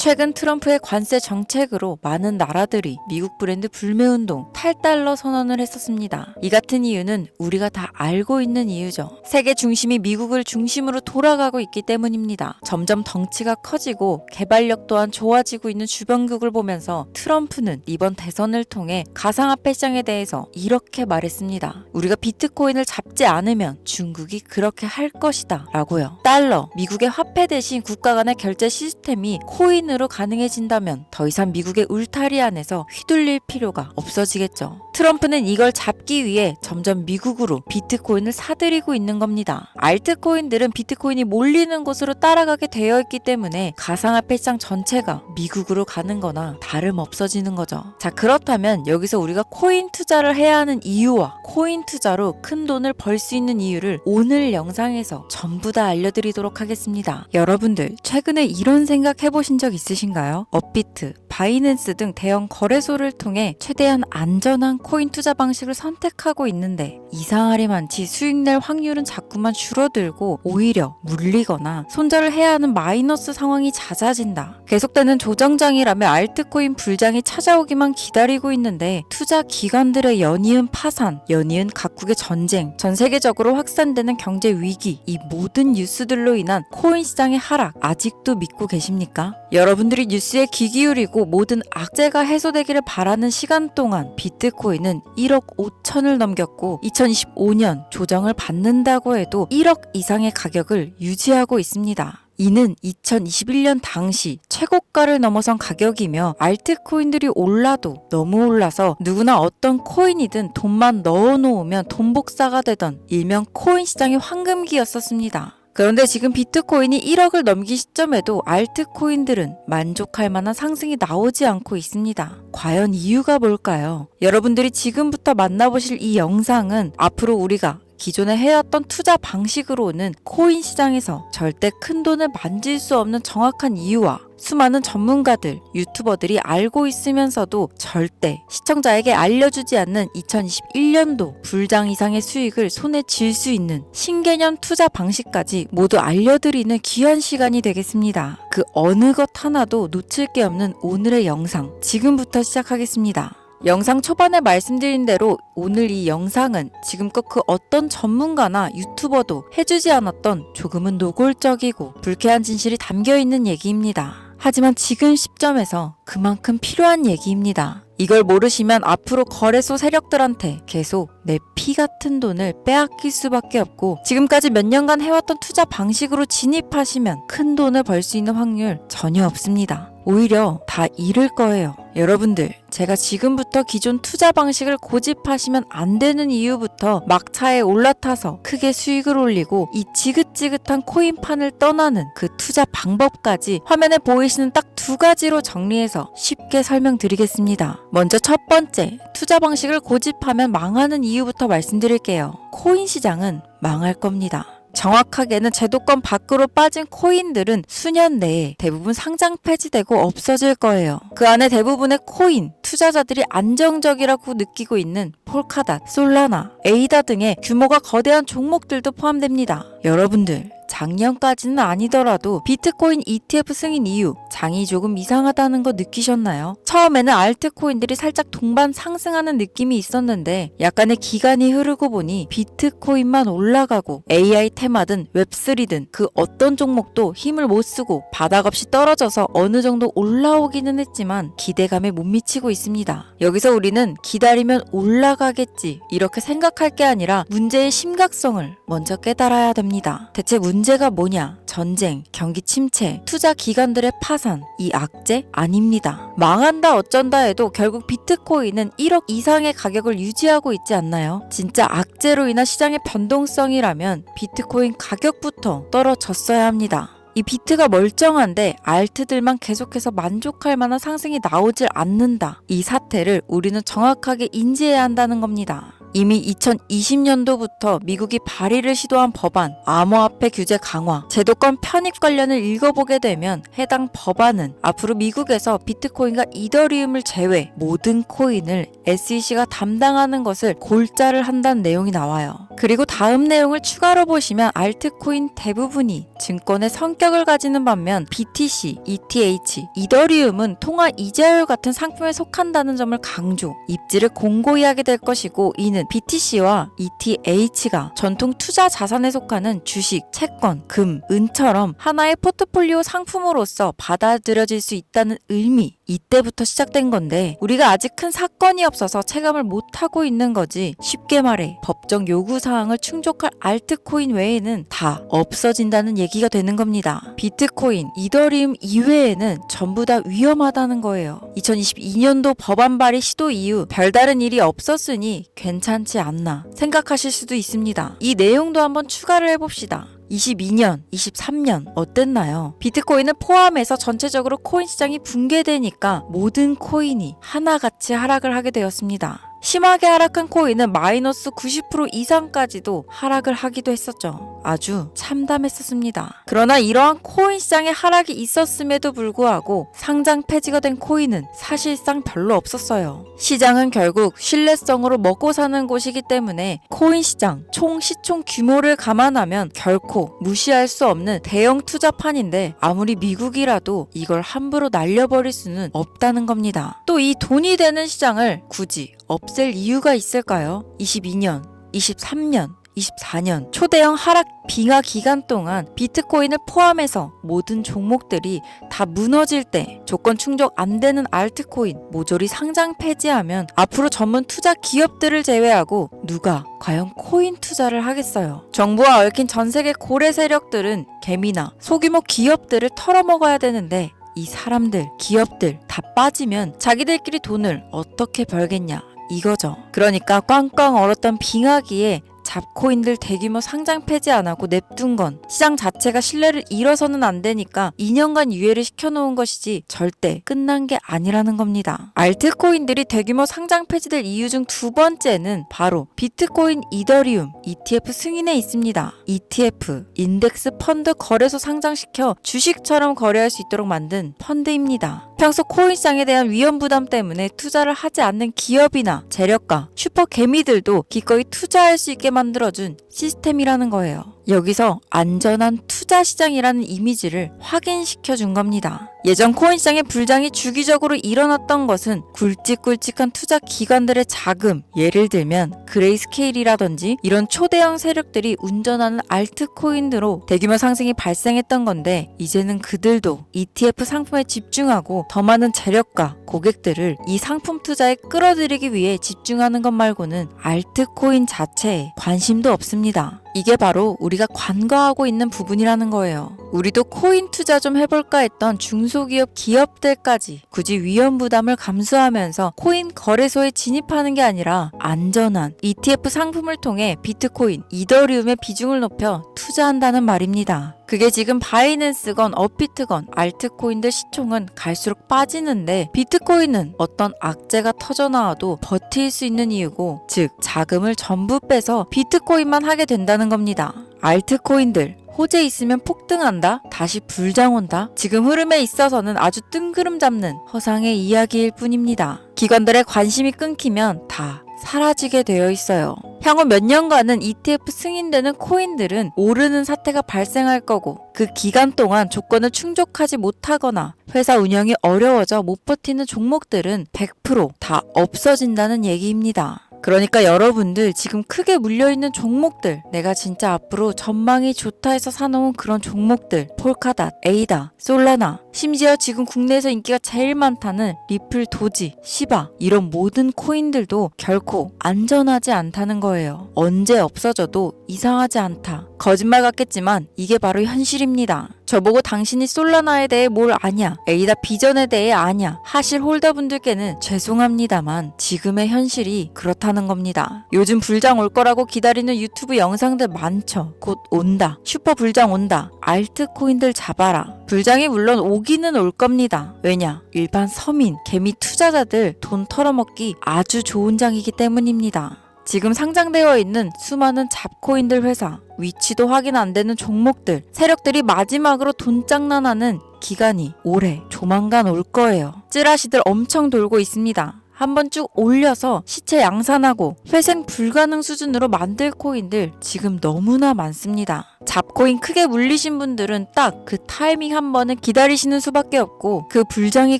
최근 트럼프의 관세 정책으로 많은 나라들이 미국 브랜드 불매운동, 탈달러 선언을 했었습니다. 이 같은 이유는 우리가 다 알고 있는 이유죠. 세계 중심이 미국을 중심으로 돌아가고 있기 때문입니다. 점점 덩치가 커지고 개발력 또한 좋아지고 있는 주변국을 보면서 트럼프는 이번 대선을 통해 가상화폐 시장에 대해서 이렇게 말했습니다. 우리가 비트코인을 잡지 않으면 중국이 그렇게 할 것이다 라고요. 달러, 미국의 화폐 대신 국가 간의 결제 시스템이 코인으로 가능해진다면 더 이상 미국의 울타리 안에서 휘둘릴 필요가 없어지겠죠. 트럼프는 이걸 잡기 위해 점점 미국으로 비트코인을 사들이고 있는 겁니다. 알트코인들은 비트코인이 몰리는 곳으로 따라가게 되어 있기 때문에 가상화폐 시장 전체가 미국으로 가는 거나 다름없어지는 거죠. 자, 그렇다면 여기서 우리가 코인 투자를 해야 하는 이유와 코인 투자로 큰 돈을 벌 수 있는 이유를 오늘 영상에서 전부 다 알려드리도록 하겠습니다. 여러분들 최근에 이런 생각 해보신 적 있으신가요? 업비트, 바이낸스 등 대형 거래소를 통해 최대한 안전한 코인 투자 방식을 선택하고 있는데 이상하리만치 수익 낼 확률은 자꾸만 줄어들고 오히려 물리거나 손절을 해야 하는 마이너스 상황이 잦아진다. 계속되는 조정장이라며 알트코인 불장이 찾아오기만 기다리고 있는데 투자 기관들의 연이은 파산, 연이은 각국의 전쟁, 전 세계적으로 확산되는 경제 위기, 이 모든 뉴스들로 인한 코인 시장의 하락 아직도 믿고 계십니까? 여러분들이 뉴스에 귀 기울이고 모든 악재가 해소되기를 바라는 시간 동안 비트코인은 1억 5천을 넘겼고 2025년 조정을 받는다고 해도 1억 이상의 가격을 유지하고 있습니다. 이는 2021년 당시 최고가를 넘어선 가격이며 알트코인들이 올라도 너무 올라서 누구나 어떤 코인이든 돈만 넣어놓으면 돈 복사가 되던 일명 코인 시장의 황금기였었습니다. 그런데 지금 비트코인이 1억을 넘긴 시점에도 알트코인들은 만족할 만한 상승이 나오지 않고 있습니다. 과연 이유가 뭘까요? 여러분들이 지금부터 만나보실 이 영상은 앞으로 우리가 기존에 해왔던 투자 방식으로는 코인 시장에서 절대 큰 돈을 만질 수 없는 정확한 이유와 수많은 전문가들, 유튜버들이 알고 있으면서도 절대 시청자에게 알려주지 않는 2021년도 불장 이상의 수익을 손에 쥘 수 있는 신개념 투자 방식까지 모두 알려드리는 귀한 시간이 되겠습니다. 그 어느 것 하나도 놓칠 게 없는 오늘의 영상, 지금부터 시작하겠습니다. 영상 초반에 말씀드린 대로 오늘 이 영상은 지금껏 그 어떤 전문가나 유튜버도 해주지 않았던 조금은 노골적이고 불쾌한 진실이 담겨있는 얘기입니다. 하지만 지금 시점에서 그만큼 필요한 얘기입니다. 이걸 모르시면 앞으로 거래소 세력들한테 계속 내 피 같은 돈을 빼앗길 수밖에 없고 지금까지 몇 년간 해왔던 투자 방식으로 진입하시면 큰 돈을 벌 수 있는 확률 전혀 없습니다. 오히려 다 잃을 거예요. 여러분들, 제가 지금부터 기존 투자 방식을 고집하시면 안 되는 이유부터 막차에 올라타서 크게 수익을 올리고 이 지긋지긋한 코인판을 떠나는 그 투자 방법까지 화면에 보이시는 딱 두 가지로 정리해서 쉽게 설명드리겠습니다. 먼저 첫 번째, 투자 방식을 고집하면 망하는 이유부터 말씀드릴게요. 코인 시장은 망할 겁니다. 정확하게는 제도권 밖으로 빠진 코인들은 수년 내에 대부분 상장 폐지되고 없어질 거예요. 그 안에 대부분의 코인, 투자자들이 안정적이라고 느끼고 있는 폴카닷, 솔라나, 에이다 등의 규모가 거대한 종목들도 포함됩니다. 여러분들, 작년까지는 아니더라도 비트코인 ETF 승인 이후 장이 조금 이상하다는 거 느끼셨나요? 처음에는 알트코인들이 살짝 동반 상승하는 느낌이 있었는데 약간의 기간이 흐르고 보니 비트코인만 올라가고 AI 테마든 웹3든 그 어떤 종목도 힘을 못 쓰고 바닥 없이 떨어져서 어느 정도 올라오기는 했지만 기대감에 못 미치고 있습니다. 여기서 우리는 기다리면 올라가겠지 이렇게 생각할 게 아니라 문제의 심각성을 먼저 깨달아야 됩니다. 대체 문제가 뭐냐? 전쟁, 경기 침체, 투자 기관들의 파산, 이 악재 아닙니다. 망한다 어쩐다 해도 결국 비트코인은 1억 이상의 가격을 유지하고 있지 않나요? 진짜 악재로 인한 시장의 변동성이라면 비트코인 가격부터 떨어졌어야 합니다. 이 비트가 멀쩡한데 알트들만 계속해서 만족할 만한 상승이 나오질 않는다. 이 사태를 우리는 정확하게 인지해야 한다는 겁니다. 이미 2020년도부터 미국이 발의를 시도한 법안 암호화폐 규제 강화, 제도권 편입 관련을 읽어보게 되면 해당 법안은 앞으로 미국에서 비트코인과 이더리움을 제외 모든 코인을 SEC가 담당하는 것을 골자를 한다는 내용이 나와요. 그리고 다음 내용을 추가로 보시면 알트코인 대부분이 증권의 성격을 가지는 반면 BTC, ETH, 이더리움은 통화 이자율 같은 상품에 속한다는 점을 강조, 입지를 공고히 하게 될 것이고 이는 BTC와 ETH가 전통 투자 자산에 속하는 주식, 채권, 금, 은처럼 하나의 포트폴리오 상품으로서 받아들여질 수 있다는 의미, 이때부터 시작된 건데 우리가 아직 큰 사건이 없어서 체감을 못하고 있는 거지. 쉽게 말해 법정 요구사항을 충족할 알트코인 외에는 다 없어진다는 얘기가 되는 겁니다. 비트코인, 이더리움 이외에는 전부 다 위험하다는 거예요. 2022년도 법안 발의 시도 이후 별다른 일이 없었으니 괜찮지 않나 생각하실 수도 있습니다. 이 내용도 한번 추가를 해봅시다. 22년, 23년 어땠나요? 비트코인을 포함해서 전체적으로 코인 시장이 붕괴되니까 모든 코인이 하나같이 하락을 하게 되었습니다. 심하게 하락한 코인은 마이너스 90% 이상까지도 하락을 하기도 했었죠. 아주 참담했었습니다. 그러나 이러한 코인 시장의 하락이 있었음에도 불구하고 상장 폐지가 된 코인은 사실상 별로 없었어요. 시장은 결국 신뢰성으로 먹고 사는 곳이기 때문에 코인 시장 총 시총 규모를 감안하면 결코 무시할 수 없는 대형 투자판인데 아무리 미국이라도 이걸 함부로 날려버릴 수는 없다는 겁니다. 또 이 돈이 되는 시장을 굳이 없앨 이유가 있을까요? 22년, 23년, 24년 초대형 하락 빙하 기간 동안 비트코인을 포함해서 모든 종목들이 다 무너질 때 조건 충족 안 되는 알트코인 모조리 상장 폐지하면 앞으로 전문 투자 기업들을 제외하고 누가 과연 코인 투자를 하겠어요? 정부와 얽힌 전 세계 고래 세력들은 개미나 소규모 기업들을 털어먹어야 되는데 이 사람들, 기업들 다 빠지면 자기들끼리 돈을 어떻게 벌겠냐 이거죠. 그러니까 꽝꽝 얼었던 빙하기에 잡코인들 대규모 상장 폐지 안 하고 냅둔 건 시장 자체가 신뢰를 잃어서는 안 되니까 2년간 유예를 시켜놓은 것이지 절대 끝난 게 아니라는 겁니다. 알트코인들이 대규모 상장 폐지될 이유 중 두 번째는 바로 비트코인, 이더리움, ETF 승인에 있습니다. ETF, 인덱스 펀드 거래소 상장시켜 주식처럼 거래할 수 있도록 만든 펀드입니다. 평소 코인 시장에 대한 위험 부담 때문에 투자를 하지 않는 기업이나 재력가, 슈퍼 개미들도 기꺼이 투자할 수 있게 만들어준 시스템이라는 거예요. 여기서 안전한 투자 시장이라는 이미지를 확인시켜 준 겁니다. 예전 코인 시장의 불장이 주기적으로 일어났던 것은 굵직굵직한 투자 기관들의 자금, 예를 들면 그레이스케일이라든지 이런 초대형 세력들이 운전하는 알트코인으로 대규모 상승이 발생했던 건데 이제는 그들도 ETF 상품에 집중하고 더 많은 재력가, 고객들을 이 상품 투자에 끌어들이기 위해 집중하는 것 말고는 알트코인 자체에 관심도 없습니다. 이게 바로 우리가 관과하고 있는 부분이라는 거예요. 우리도 코인 투자 좀 해볼까 했던 중소기업 기업들까지 굳이 위험 부담을 감수하면서 코인 거래소에 진입하는 게 아니라 안전한 ETF 상품을 통해 비트코인, 이더리움의 비중을 높여 투자한다는 말입니다. 그게 지금 바이낸스건 업비트건 알트코인들 시총은 갈수록 빠지는데 비트코인은 어떤 악재가 터져나와도 버틸 수 있는 이유고, 즉 자금을 전부 빼서 비트코인만 하게 된다는 겁니다. 알트코인들 호재 있으면 폭등한다? 다시 불장 온다? 지금 흐름에 있어서는 아주 뜬구름 잡는 허상의 이야기일 뿐입니다. 기관들의 관심이 끊기면 다 사라지게 되어 있어요. 향후 몇 년간은 ETF 승인되는 코인들은 오르는 사태가 발생할 거고, 그 기간 동안 조건을 충족하지 못하거나 회사 운영이 어려워져 못 버티는 종목들은 100% 없어진다는 얘기입니다. 그러니까 여러분들 지금 크게 물려있는 종목들, 내가 진짜 앞으로 전망이 좋다 해서 사놓은 그런 종목들, 폴카닷, 에이다, 솔라나, 심지어 지금 국내에서 인기가 제일 많다는 리플, 도지, 시바, 이런 모든 코인들도 결코 안전하지 않다는 거예요. 언제 없어져도 이상하지 않다. 거짓말 같겠지만 이게 바로 현실입니다. 저보고 당신이 솔라나에 대해 뭘 아냐, 에이다 비전에 대해 아냐 하실 홀더분들께는 죄송합니다만 지금의 현실이 그렇다는 겁니다. 요즘 불장 올 거라고 기다리는 유튜브 영상들 많죠. 곧 온다, 슈퍼 불장 온다, 알트코인들 잡아라. 불장이 물론 오기는 올 겁니다. 왜냐? 일반 서민, 개미 투자자들 돈 털어먹기 아주 좋은 장이기 때문입니다. 지금 상장되어 있는 수많은 잡코인들 회사, 위치도 확인 안 되는 종목들, 세력들이 마지막으로 돈장난하는 기간이 올해 조만간 올 거예요. 찌라시들 엄청 돌고 있습니다. 한번 쭉 올려서 시체 양산하고 회생 불가능 수준으로 만들 코인들 지금 너무나 많습니다. 잡코인 크게 물리신 분들은 딱 그 타이밍 한 번은 기다리시는 수밖에 없고 그 불장이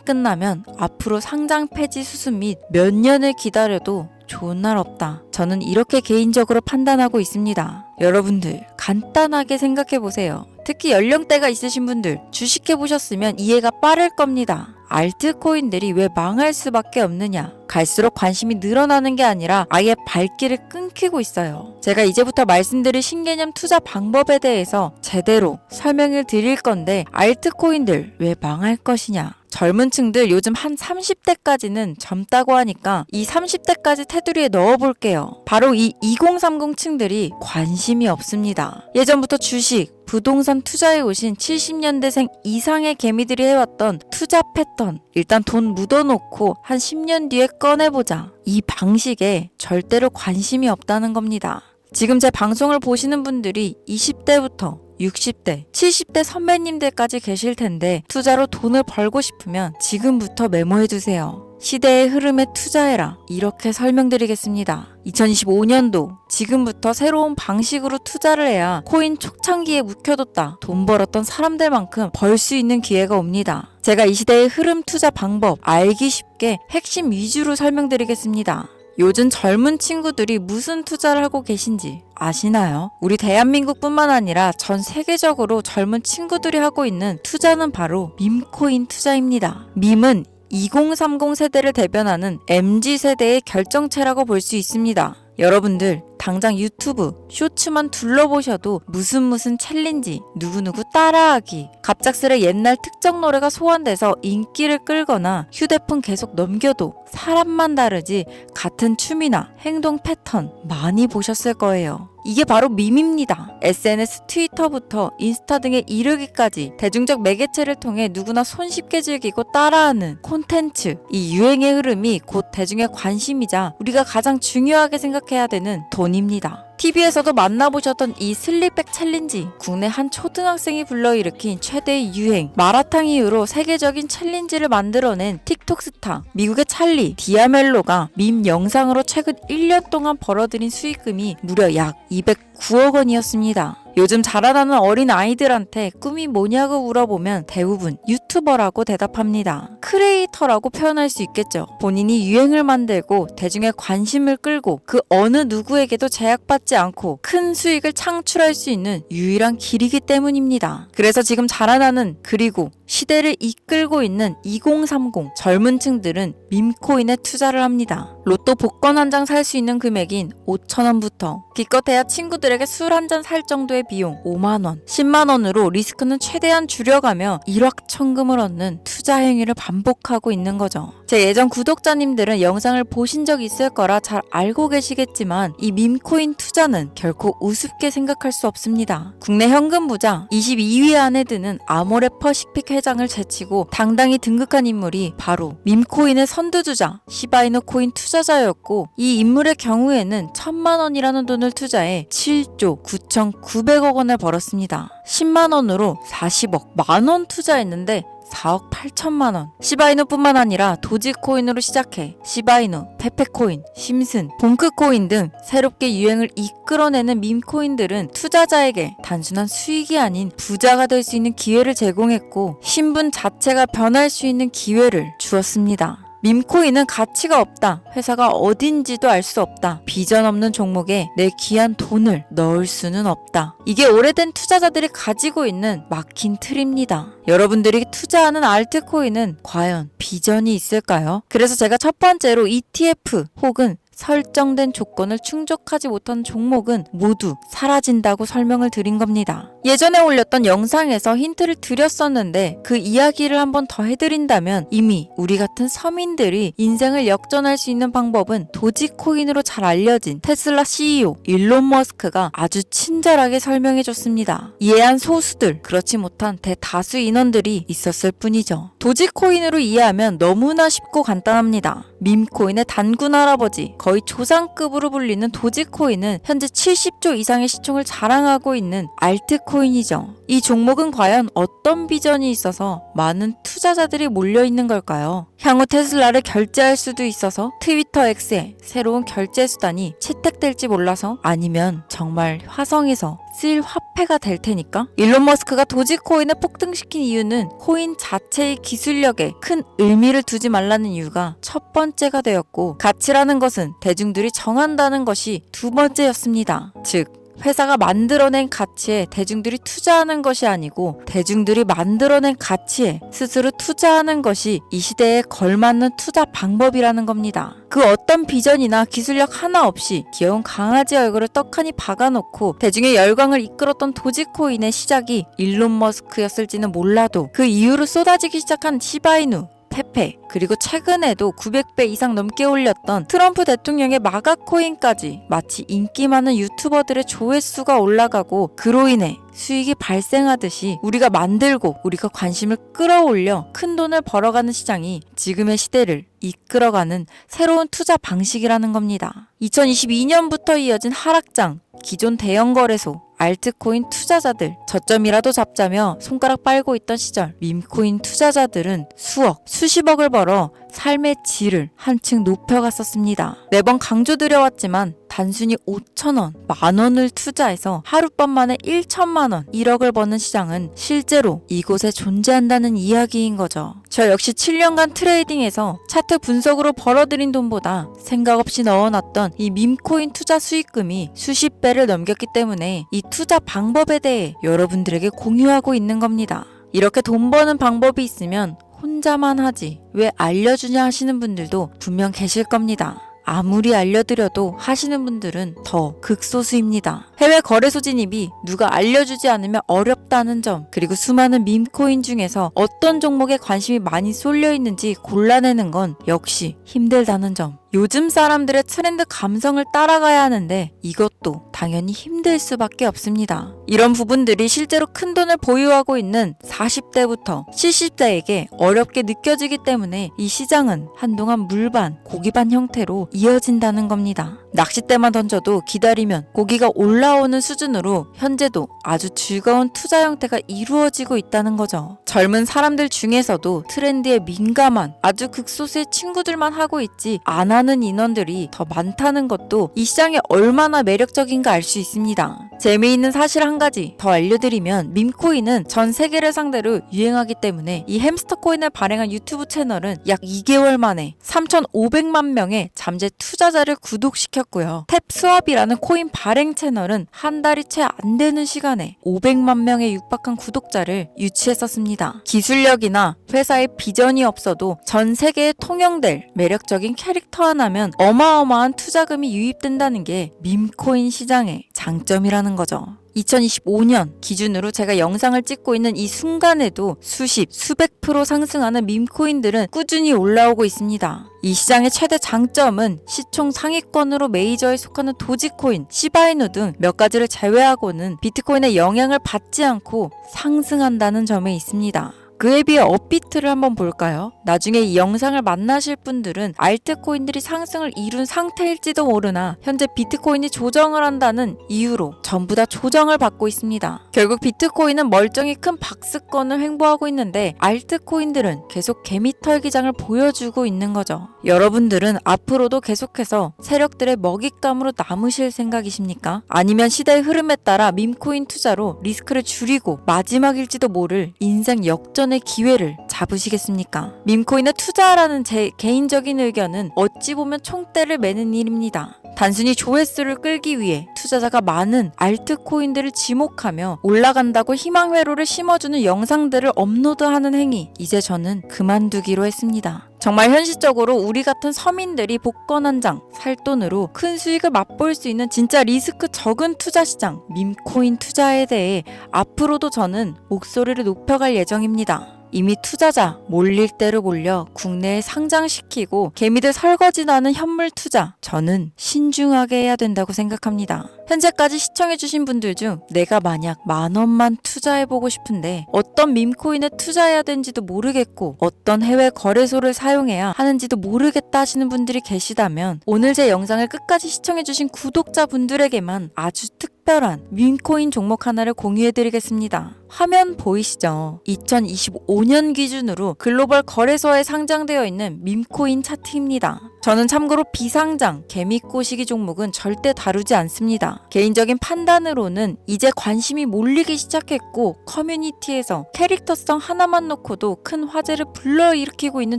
끝나면 앞으로 상장 폐지 수순 및 몇 년을 기다려도 좋은 날 없다. 저는 이렇게 개인적으로 판단하고 있습니다. 여러분들 간단하게 생각해보세요. 특히 연령대가 있으신 분들 주식해보셨으면 이해가 빠를 겁니다. 알트코인들이 왜 망할 수밖에 없느냐? 갈수록 관심이 늘어나는 게 아니라 아예 발길을 끊기고 있어요. 제가 이제부터 말씀드릴 신개념 투자 방법에 대해서 제대로 설명을 드릴 건데 알트코인들 왜 망할 것이냐? 젊은 층들 요즘 한 30대까지는 젊다고 하니까 이 30대까지 테두리에 넣어볼게요. 바로 이 2030 층들이 관심이 없습니다. 예전부터 주식, 부동산 투자해 오신 70년대생 이상의 개미들이 해왔던 투자 패턴, 일단 돈 묻어놓고 한 10년 뒤에 꺼내보자. 이 방식에 절대로 관심이 없다는 겁니다. 지금 제 방송을 보시는 분들이 20대부터 60대, 70대 선배님들까지 계실 텐데 투자로 돈을 벌고 싶으면 지금부터 메모해두세요. 시대의 흐름에 투자해라. 이렇게 설명드리겠습니다. 2025년도 지금부터 새로운 방식으로 투자를 해야 코인 초창기에 묵혀뒀다 돈 벌었던 사람들만큼 벌 수 있는 기회가 옵니다. 제가 이 시대의 흐름 투자 방법 알기 쉽게 핵심 위주로 설명드리겠습니다. 요즘 젊은 친구들이 무슨 투자를 하고 계신지 아시나요? 우리 대한민국뿐만 아니라 전 세계적으로 젊은 친구들이 하고 있는 투자는 바로 밈코인 투자입니다. 밈은 2030 세대를 대변하는 MZ세대의 결정체라고 볼 수 있습니다. 여러분들 당장 유튜브 쇼츠만 둘러보셔도 무슨 챌린지, 누구누구 따라하기, 갑작스레 옛날 특정 노래가 소환돼서 인기를 끌거나 휴대폰 계속 넘겨도 사람만 다르지 같은 춤이나 행동 패턴 많이 보셨을 거예요. 이게 바로 밈입니다. SNS, 트위터부터 인스타 등에 이르기까지 대중적 매개체를 통해 누구나 손쉽게 즐기고 따라하는 콘텐츠, 이 유행의 흐름이 곧 대중의 관심이자 우리가 가장 중요하게 생각해야 되는 돈입니다. TV에서도 만나보셨던 이 슬립백 챌린지, 국내 한 초등학생이 불러일으킨 최대의 유행, 마라탕 이후로 세계적인 챌린지를 만들어낸 틱톡 스타, 미국의 찰리, 디아멜로가 밈 영상으로 최근 1년 동안 벌어들인 수익금이 무려 약 209억 원이었습니다. 요즘 자라나는 어린 아이들한테 꿈이 뭐냐고 물어보면 대부분 유튜버라고 대답합니다. 크리에이터라고 표현할 수 있겠죠. 본인이 유행을 만들고 대중의 관심을 끌고 그 어느 누구에게도 제약받지 않고 큰 수익을 창출할 수 있는 유일한 길이기 때문입니다. 그래서 지금 자라나는 그리고 시대를 이끌고 있는 2030 젊은 층들은 밈코인에 투자를 합니다. 로또 복권 한 장 살 수 있는 금액인 5,000원부터 기껏해야 친구들에게 술 한 잔 살 정도의 비용 5만원, 10만원으로 리스크는 최대한 줄여가며 일확천금을 얻는 투자 행위를 반복하고 있는 거죠. 제 예전 구독자님들은 영상을 보신 적 있을 거라 잘 알고 계시겠지만 이 밈코인 투자는 결코 우습게 생각할 수 없습니다. 국내 현금 부자 22위 안에 드는 아모레 퍼시픽 회장을 제치고 당당히 등극한 인물이 바로 밈코인의 선두주자 시바이누 코인 투자자였고 이 인물의 경우에는 1,000만원이라는 돈을 투자해 7조 9,900억 원을 벌었습니다. 10만원으로 40억, 만원 투자했는데 4억 8천만 원. 시바이누뿐만 아니라 도지코인으로 시작해 시바이누, 페페코인, 심슨, 봉크코인 등 새롭게 유행을 이끌어내는 밈코인들은 투자자에게 단순한 수익이 아닌 부자가 될 수 있는 기회를 제공했고 신분 자체가 변할 수 있는 기회를 주었습니다. 밈코인은 가치가 없다. 회사가 어딘지도 알 수 없다. 비전 없는 종목에 내 귀한 돈을 넣을 수는 없다. 이게 오래된 투자자들이 가지고 있는 막힌 틀입니다. 여러분들이 투자하는 알트코인은 과연 비전이 있을까요? 그래서 제가 첫 번째로 ETF 혹은 설정된 조건을 충족하지 못한 종목은 모두 사라진다고 설명을 드린 겁니다. 예전에 올렸던 영상에서 힌트를 드렸었는데 그 이야기를 한번 더 해드린다면 이미 우리 같은 서민들이 인생을 역전할 수 있는 방법은 도지코인으로 잘 알려진 테슬라 CEO 일론 머스크가 아주 친절하게 설명해줬습니다. 이해한 소수들, 그렇지 못한 대다수 인원들이 있었을 뿐이죠. 도지코인으로 이해하면 너무나 쉽고 간단합니다. 밈코인의 단군 할아버지, 거의 조상급으로 불리는 도지코인은 현재 70조 이상의 시총을 자랑하고 있는 알트코인이죠. 이 종목은 과연 어떤 비전이 있어서 많은 투자자들이 몰려있는 걸까요? 향후 테슬라를 결제할 수도 있어서 트위터 X에 새로운 결제 수단이 채택될지 몰라서, 아니면 정말 화성에서 쓰일 화폐가 될 테니까? 일론 머스크가 도지코인을 폭등시킨 이유는 코인 자체의 기술력에 큰 의미를 두지 말라는 이유가 첫 번째가 되었고, 가치라는 것은 대중들이 정한다는 것이 두 번째였습니다. 즉, 회사가 만들어낸 가치에 대중들이 투자하는 것이 아니고 대중들이 만들어낸 가치에 스스로 투자하는 것이 이 시대에 걸맞는 투자 방법이라는 겁니다. 그 어떤 비전이나 기술력 하나 없이 귀여운 강아지 얼굴을 떡하니 박아놓고 대중의 열광을 이끌었던 도지코인의 시작이 일론 머스크였을지는 몰라도 그 이후로 쏟아지기 시작한 시바이누, 페페, 그리고 최근에도 900배 이상 넘게 올렸던 트럼프 대통령의 마가코인까지 마치 인기 많은 유튜버들의 조회수가 올라가고 그로 인해 수익이 발생하듯이 우리가 만들고 우리가 관심을 끌어올려 큰 돈을 벌어가는 시장이 지금의 시대를 이끌어가는 새로운 투자 방식이라는 겁니다. 2022년부터 이어진 하락장, 기존 대형 거래소, 알트코인 투자자들, 저점이라도 잡자며 손가락 빨고 있던 시절 밈코인 투자자들은 수억, 수십억을 벌어 삶의 질을 한층 높여갔었습니다. 매번 강조드려왔지만 단순히 5천원, 만원을 투자해서 하룻밤 만에 1천만 원, 1억을 버는 시장은 실제로 이곳에 존재한다는 이야기인 거죠. 저 역시 7년간 트레이딩에서 차트 분석으로 벌어들인 돈보다 생각 없이 넣어놨던 이 밈코인 투자 수익금이 수십 배를 넘겼기 때문에 이 투자 방법에 대해 여러분들에게 공유하고 있는 겁니다. 이렇게 돈 버는 방법이 있으면 혼자만 하지 왜 알려주냐 하시는 분들도 분명 계실 겁니다. 아무리 알려드려도 하시는 분들은 더 극소수입니다. 해외 거래소 진입이 누가 알려주지 않으면 어렵다는 점, 그리고 수많은 밈코인 중에서 어떤 종목에 관심이 많이 쏠려 있는지 골라내는 건 역시 힘들다는 점. 요즘 사람들의 트렌드 감성을 따라가야 하는데 이것도 당연히 힘들 수밖에 없습니다. 이런 부분들이 실제로 큰 돈을 보유하고 있는 40대부터 70대에게 어렵게 느껴지기 때문에 이 시장은 한동안 물반, 고기반 형태로 이어진다는 겁니다. 낚싯대만 던져도 기다리면 고기가 올라오는 수준으로 현재도 아주 즐거운 투자 형태가 이루어지고 있다는 거죠. 젊은 사람들 중에서도 트렌드에 민감한 아주 극소수의 친구들만 하고 있지 안 하는 인원들이 더 많다는 것도 이 시장이 얼마나 매력적인가 알 수 있습니다. 재미있는 사실 한 가지 더 알려드리면 밈코인은 전 세계를 상대로 유행하기 때문에 이 햄스터코인을 발행한 유튜브 채널은 약 2개월 만에 3,500만 명의 잠재 투자자를 구독시켰고요. 탭스왑이라는 코인 발행 채널은 한 달이 채 안 되는 시간에 500만 명에 육박한 구독자를 유치했었습니다. 기술력이나 회사의 비전이 없어도 전 세계에 통용될 매력적인 캐릭터 하나면 어마어마한 투자금이 유입된다는 게 밈코인 시장의 장점이라는 거죠. 2025년 기준으로 제가 영상을 찍고 있는 이 순간에도 수십, 수백 프로 상승하는 밈코인들은 꾸준히 올라오고 있습니다. 이 시장의 최대 장점은 시총 상위권으로 메이저에 속하는 도지코인, 시바이누 등 몇 가지를 제외하고는 비트코인의 영향을 받지 않고 상승한다는 점에 있습니다. 그에 비해 업비트를 한번 볼까요? 나중에 이 영상을 만나실 분들은 알트코인들이 상승을 이룬 상태일지도 모르나 현재 비트코인이 조정을 한다는 이유로 전부 다 조정을 받고 있습니다. 결국 비트코인은 멀쩡히 큰 박스권을 횡보하고 있는데 알트코인들은 계속 개미털기장을 보여주고 있는 거죠. 여러분들은 앞으로도 계속해서 세력들의 먹잇감으로 남으실 생각이십니까? 아니면 시대의 흐름에 따라 밈코인 투자로 리스크를 줄이고 마지막일지도 모를 인생 역전의 기회를 잡으시겠습니까? 밈코인에 투자하라는 제 개인적인 의견은 어찌 보면 총대를 매는 일입니다. 단순히 조회수를 끌기 위해 투자자가 많은 알트코인들을 지목하며 올라간다고 희망 회로를 심어주는 영상들을 업로드하는 행위, 이제 저는 그만두기로 했습니다. 정말 현실적으로 우리 같은 서민들이 복권 한 장, 살 돈으로 큰 수익을 맛볼 수 있는 진짜 리스크 적은 투자 시장, 밈코인 투자에 대해 앞으로도 저는 목소리를 높여갈 예정입니다. 이미 투자자 몰릴 대로 몰려 국내에 상장시키고 개미들 설거지 나는 현물 투자. 저는 신중하게 해야 된다고 생각합니다. 현재까지 시청해주신 분들 중 내가 만약 10,000원만 투자해보고 싶은데 어떤 밈코인에 투자해야 되는지도 모르겠고 어떤 해외 거래소를 사용해야 하는지도 모르겠다 하시는 분들이 계시다면 오늘 제 영상을 끝까지 시청해주신 구독자분들에게만 아주 특별한 밈코인 종목 하나를 공유해드리겠습니다. 화면 보이시죠? 2025년 기준으로 글로벌 거래소에 상장되어 있는 밈코인 차트입니다. 저는 참고로 비상장, 개미꼬시기 종목은 절대 다루지 않습니다. 개인적인 판단으로는 이제 관심이 몰리기 시작했고 커뮤니티에서 캐릭터성 하나만 놓고도 큰 화제를 불러일으키고 있는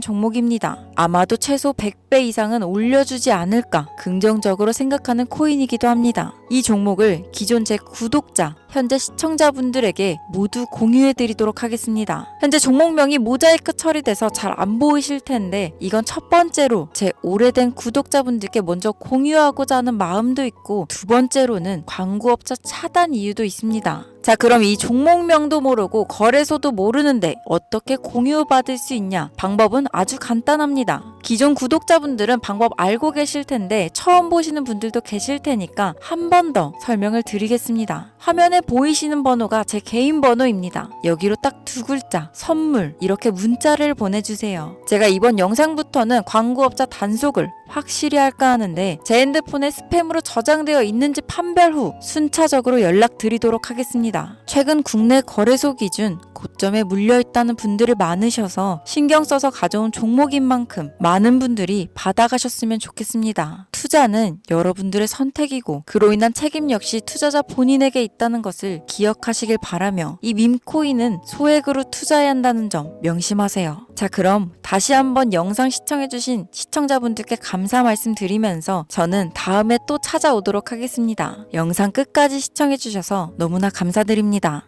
종목입니다. 아마도 최소 100배 이상은 올려주지 않을까 긍정적으로 생각하는 코인이기도 합니다. 이 종목을 기존 제 구독자, 현재 시청자분들에게 모두 공유해드리도록 하겠습니다. 현재 종목명이 모자이크 처리돼서 잘 안 보이실 텐데 이건 첫 번째로 제 오래된 구독자분들께 먼저 공유하고자 하는 마음도 있고 두 번째로는 광고업자 차단 이유도 있습니다. 자, 그럼 이 종목명도 모르고 거래소도 모르는데 어떻게 공유받을 수 있냐? 방법은 아주 간단합니다. 기존 구독자분들은 방법 알고 계실 텐데 처음 보시는 분들도 계실 테니까 한 번 더 설명을 드리겠습니다. 화면에 보이시는 번호가 제 개인 번호입니다. 여기로 딱 두 글자 선물 이렇게 문자를 보내주세요. 제가 이번 영상부터는 광고업자 단속을 확실히 할까 하는데 제 핸드폰에 스팸으로 저장되어 있는지 판별 후 순차적으로 연락드리도록 하겠습니다. 최근 국내 거래소 기준 고점에 물려있다는 분들이 많으셔서 신경 써서 가져온 종목인 만큼 많은 분들이 받아가셨으면 좋겠습니다. 투자는 여러분들의 선택이고 그로 인한 책임 역시 투자자 본인에게 있다는 것을 기억하시길 바라며 이 밈코인은 소액으로 투자해야 한다는 점 명심하세요. 자, 그럼 다시 한번 영상 시청해주신 시청자분들께 감사 말씀드리면서 저는 다음에 또 찾아오도록 하겠습니다. 영상 끝까지 시청해주셔서 너무나 감사드립니다.